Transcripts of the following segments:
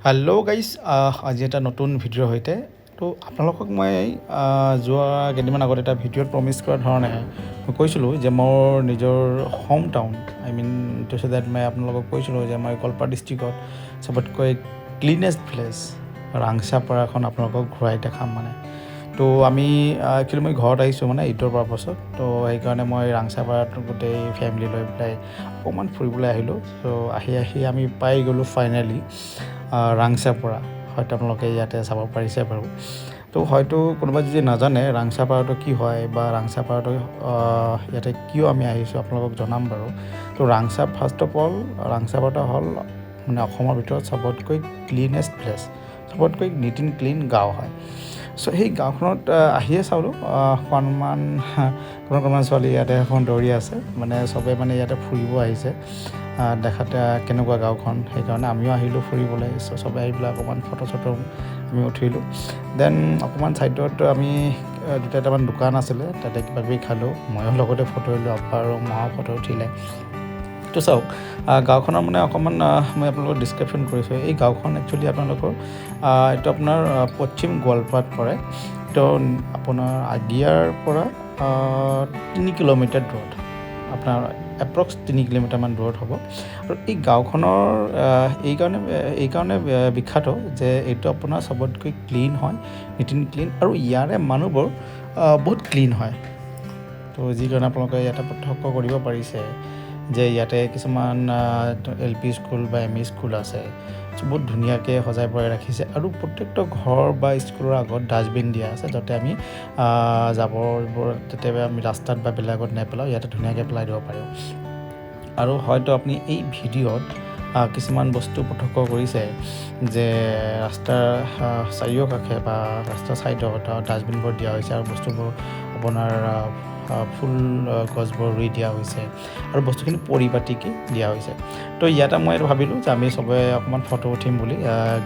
Hello' guys, আজি এটা নতুন ভিডিঅ'ৰ সৈতে তো আপোনালোকক মই যোৱা কেইদিনমান আগত এটা ভিডিঅ'ত প্ৰমিছ কৰা ধৰণে মই কৈছিলোঁ যে মোৰ নিজৰ হোম টাউন টু চে ডেট মই আপোনালোকক কৈছিলোঁ যে মই গোৱালপাৰা ডিষ্ট্ৰিক্টত চবতকৈ ক্লিনেষ্ট ভিলেজ ৰাংচাপাৰাখন আপোনালোকক ঘূৰাই দেখাম তো আমি একচুৱেলি মই ঘৰত আহিছোঁ ঈদৰ পাৰপাছত তো সেইকাৰণে মই ৰাংচাপাৰাত গোটেই ফেমিলি লৈ পেলাই অকণমান ফুৰিবলৈ আহিলোঁ। ত' আহি আমি পাই গ'লোঁ ফাইনেলি ৰাংচাপাৰা। হয়তো আপোনালোকে ইয়াতে চাব পাৰিছে বাৰু। তো হয়তো কোনোবা যদি নাজানে ৰাংচাপাৰাটো কি হয় বা ৰাংচাপাৰাটো ইয়াতে কিয় আমি আহিছোঁ আপোনালোকক জনাম বাৰু। তো ফাৰ্ষ্ট অফ অল ৰাংচাপাৰাটো হ'ল অসমৰ ভিতৰত চবতকৈ ক্লিনেষ্ট প্লেচ, চবতকৈ নিট এণ্ড ক্লিন গাঁও হয়। চ' সেই গাঁওখনত আহিয়ে চালোঁ অকণমান ছোৱালী ইয়াতে এখন দৌৰি আছে, চবে ইয়াতে ফুৰিব আহিছে দেখাতে কেনেকুৱা গাঁওখন। সেইকাৰণে আমিও আহিলোঁ ফুৰিবলৈ। চ' চবে আহি পেলাই অকণমান ফটো আমি উঠিলোঁ। দেন অকণমান ছাইডত আমি দুটামান দোকান আছিলে, তাতে কিবা কিবি খালোঁ। ময়ো লগতে ফটো ল'লোঁ, আপ্পা আৰু মাও ফটো উঠিলে। তো চাওক গাঁওখনৰ অকণমান মই আপোনালোকক ডিছক্ৰিপশ্যন কৰিছোঁ। এই গাঁওখন একচুৱেলি আপোনালোকৰ এইটো আপোনাৰ পশ্চিম গোৱালপাৰাত পৰে। তো আপোনাৰ আগিয়াৰ পৰা 3 কিলোমিটাৰ দূৰত, আপোনাৰ এপ্ৰক্স 3 কিলোমিটাৰমান দূৰত হ'ব। আৰু এই গাঁওখনৰ এইকাৰণে বিখ্যাত যে এইটো আপোনাৰ চবতকৈ ক্লিন হয়, নিট এণ্ড ক্লিন, আৰু ইয়াৰে মানুহবোৰ বহুত ক্লিন হয়। তো যি কাৰণে আপোনালোকে ইয়াতে পাৰ্থক্য কৰিব পাৰিছে যে ইয়াতে কিছুমান LP স্কুল বা ME স্কুল আছে, বহুত ধুনীয়াকৈ সজাই পৰাই ৰাখিছে। আৰু প্ৰত্যেকটো ঘৰ বা স্কুলৰ আগত ডাষ্টবিন দিয়া আছে, যাতে আমি জাবৰবোৰ কেতিয়াবা আমি ৰাস্তাত বা বেলেগত নেপেলাওঁ, ইয়াতে ধুনীয়াকৈ পেলাই দিব পাৰোঁ। আৰু হয়তো আপুনি এই ভিডিঅ'ত কিছুমান বস্তু পাৰ্থক্য কৰিছে যে ৰাস্তাৰ চাৰিওকাষে বা ৰাস্তাৰ ছাইডত ডাষ্টবিনবোৰ দিয়া হৈছে আৰু বস্তুবোৰ আপোনাৰ ফুল গছবোৰ ৰুই দিয়া হৈছে আৰু বস্তুখিনি পৰিপাটিকৈ দিয়া হৈছে। তো ইয়াতে মই ভাবিলোঁ যে আমি চবে অকণমান ফটো উঠিম বুলি,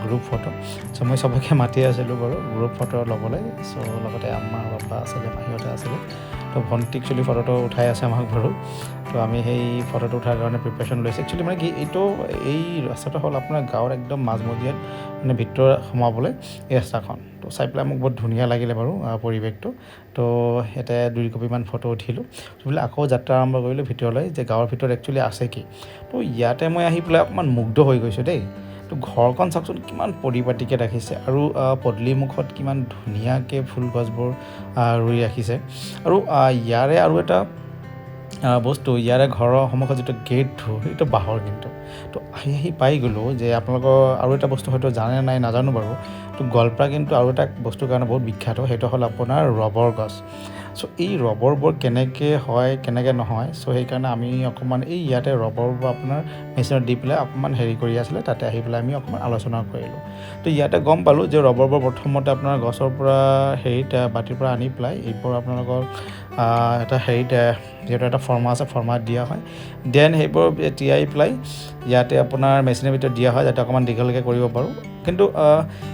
গ্ৰুপ ফটো। চ' মই চবকে মাতি আছিলোঁ বাৰু গ্ৰুপ ফটো ল'বলৈ। চ' লগতে আমাৰ বাবা আছিলে, মাহীহঁতে আছিলে। তো ভণ্টি একচুৱেলি ফটোটো উঠাই আছে আমাক বাৰু। তো আমি সেই ফটোটো উঠাৰ কাৰণে প্ৰিপেৰেশ্যন লৈছোঁ। একচুৱেলি কি এই ৰাস্তাটো হ'ল আপোনাৰ গাঁৱৰ একদম মাজমজিয়াত ভিতৰত সোমাবলৈ এই ৰাস্তাখন। তো চাই পেলাই মোক বহুত ধুনীয়া লাগিলে বাৰু পৰিৱেশটো। তো ইয়াতে 2 কপিমান ফটো উঠিলোঁ। বোলে আকৌ যাত্ৰা আৰম্ভ কৰিলোঁ ভিতৰলৈ, যে গাঁৱৰ ভিতৰত একচুৱেলি আছে কি। তো ইয়াতে মই আহি পেলাই অকণমান মুগ্ধ হৈ গৈছোঁ দেই। তো ঘৰখন চাওকচোন কিমান পৰিপাটিকৈ ৰাখিছে, আৰু পদূলিমুখত কিমান ধুনীয়াকৈ ফুল গছবোৰ ৰুই ৰাখিছে। আৰু ইয়াৰে আৰু এটা বস্তু, ইয়াৰে ঘৰৰ সন্মুখত যিটো গেটটো সেইটো বাঁহৰ কিন্তু। তো আহি পাই গ'লোঁ যে আপোনালোকৰ আৰু এটা বস্তু হয়তো জানে নাই নাজানো বাৰু। তো গোৱালপাৰা কিন্তু আৰু এটা বস্তুৰ কাৰণে বহুত বিখ্যাত, সেইটো হ'ল আপোনাৰ ৰবৰ গছ। চ' এই ৰবৰবোৰ কেনেকৈ হয় কেনেকৈ নহয়, চ' সেইকাৰণে আমি অকণমান এই ইয়াতে ৰবৰবোৰ আপোনাৰ মেচিনত দি পেলাই অকণমান কৰি আছিলে, তাতে আহি পেলাই আমি অকণমান আলোচনা কৰিলোঁ। তো ইয়াতে গম পালোঁ যে ৰবৰবোৰ প্ৰথমতে আপোনাৰ গছৰ পৰা বাতিৰ পৰা আনি পেলাই এইবোৰ আপোনালোকৰ এটা যিহেতু এটা ফৰ্মা আছে, ফৰ্মাত দিয়া হয়। দেন সেইবোৰ তিয়াই পেলাই ইয়াতে আপোনাৰ মেচিনৰ ভিতৰত দিয়া হয়, যাতে অকণমান দীঘলকৈ কৰিব পাৰোঁ। কিন্তু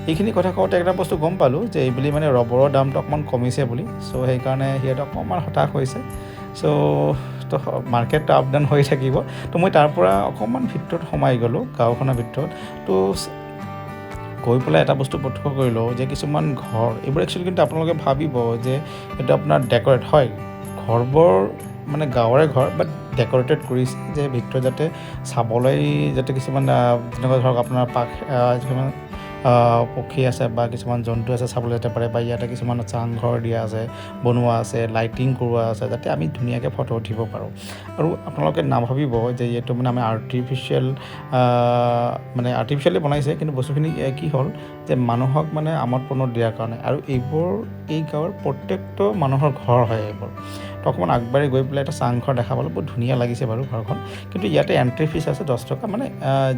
এইখিনি কথা কওঁতে এটা বস্তু গম পালোঁ যে এইবুলি ৰবৰৰ দামটো অকণমান কমিছে বুলি। চ' সেইকাৰণে সিহঁতে অকণমান হতাশ হৈছে। চ' তো মাৰ্কেটটো আপ ডাউন হৈ থাকিব। তো মই তাৰ পৰা অকণমান ভিতৰত সোমাই গ'লোঁ, গাঁওখনৰ ভিতৰত। তো গৈ পেলাই এটা বস্তু পাৰ্থক্য কৰিলোঁ যে কিছুমান ঘৰ এইবোৰ একচুৱেলি কিন্তু আপোনালোকে ভাবিব যে এইটো আপোনাৰ ডেক'ৰেট হয়, ঘৰবোৰ গাঁৱৰে ঘৰ, বাট ডেক'ৰেটেড কৰিছে যে ভিতৰত যাতে চাবলৈ যাতে কিছুমান যেনেকুৱা ধৰক আপোনাৰ কিছুমান পক্ষী আছে বা কিছুমান জন্তু আছে চাবলৈ যাতে পাৰে, বা ইয়াতে কিছুমান চাংঘৰ দিয়া আছে, বনোৱা আছে, লাইটিং কৰোৱা আছে, যাতে আমি ধুনীয়াকৈ ফটো উঠিব পাৰোঁ। আৰু আপোনালোকে নাভাবিব যে এইটো আমি আৰ্টিফিচিয়েলি বনাইছে, কিন্তু বস্তুখিনি কি হ'ল যে মানুহক আমোদ প্ৰমোদ দিয়াৰ কাৰণে। আৰু এই গাঁৱৰ প্ৰত্যেকটো মানুহৰ ঘৰ হয় এইবোৰ। তো অকণমান আগবাঢ়ি গৈ পেলাই এটা চাংঘৰ দেখা পালোঁ, বহুত ধুনীয়া লাগিছে বাৰু ঘৰখন। কিন্তু ইয়াতে এণ্ট্ৰি ফিজ আছে 10 টকা।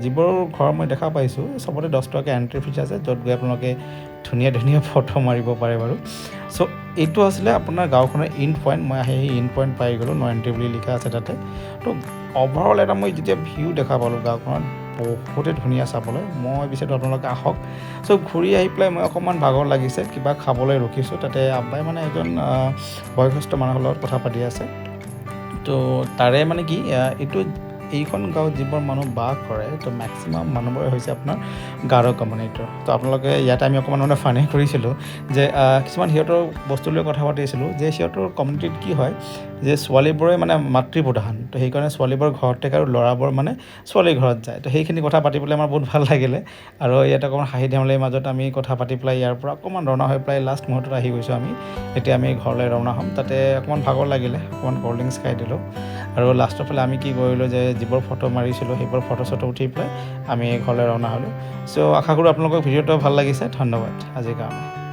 যিবোৰ ঘৰ মই দেখা পাইছোঁ চবতে 10 টকা এণ্ট্ৰি ফিজ আছে, য'ত গৈ আপোনালোকে ধুনীয়া ফটো মাৰিব পাৰে বাৰু। চ' এইটো আছিলে আপোনাৰ গাঁওখনৰ ইন পইণ্ট। মই আহি সেই ইন পইণ্ট পাই গ'লোঁ, 'নো এণ্ট্ৰি' বুলি লিখা আছে তাতে। তো অভাৰঅল এটা মই যেতিয়া ভিউ দেখা পালোঁ গাঁওখনত, বহুতেই ধুনীয়া চাবলৈ। মই বিচাৰোঁ আপোনালোকে আহক। চ' ঘূৰি আহি পেলাই মই অকণমান ভাগৰ লাগিছে, কিবা খাবলৈ ৰখিছোঁ। তাতে আব্বাই এজন বয়সস্থ মানুহৰ লগত কথা পাতি আছে। তো তাৰে কি এইটো এইখন গাঁৱত যিবোৰ মানুহ বাস কৰে তো মেক্সিমাম মানুহবোৰে হৈছে আপোনাৰ গাৰো কমিউনিটিৰ। তো আপোনালোকে ইয়াতে আমি অকণমান মানে ফানি কৰিছিলোঁ যে কিছুমান সিহঁতৰ বস্তু লৈ কথা পাতিছিলোঁ যে সিহঁতৰ কমিউনিটিত কি হয় যে ছোৱালীবোৰে মানে মাতৃপ্ৰধান, তো সেইকাৰণে ছোৱালীবোৰ ঘৰত থাকে আৰু ল'ৰাবোৰ মানে ছোৱালীৰ ঘৰত যায়। তো সেইখিনি কথা পাতি পেলাই আমাৰ বহুত ভাল লাগিলে আৰু ইয়াত অকণমান হাঁহি ধেমালিৰ মাজত আমি কথা পাতি পেলাই ইয়াৰ পৰা অকণমান ৰাওনা হৈ পেলাই লাষ্ট মুহূৰ্তত আহি গৈছোঁ আমি। এতিয়া আমি ঘৰলৈ ৰাওনা হ'ম। তাতে অকণমান ভাগৰ লাগিলে, অকণমান ক'ল্ড ড্ৰিংকছ খাই দিলোঁ আৰু লাষ্টৰ ফালে আমি কি কৰিলোঁ যে যিবোৰ ফটো মাৰিছিলোঁ সেইবোৰ ফটো উঠি পেলাই আমি ঘৰলৈ ৰাওনা হ'লোঁ। চ' আশা কৰোঁ আপোনালোকৰ ভিডিঅ'টো ভাল লাগিছে। ধন্যবাদ আজিৰ কাৰণে।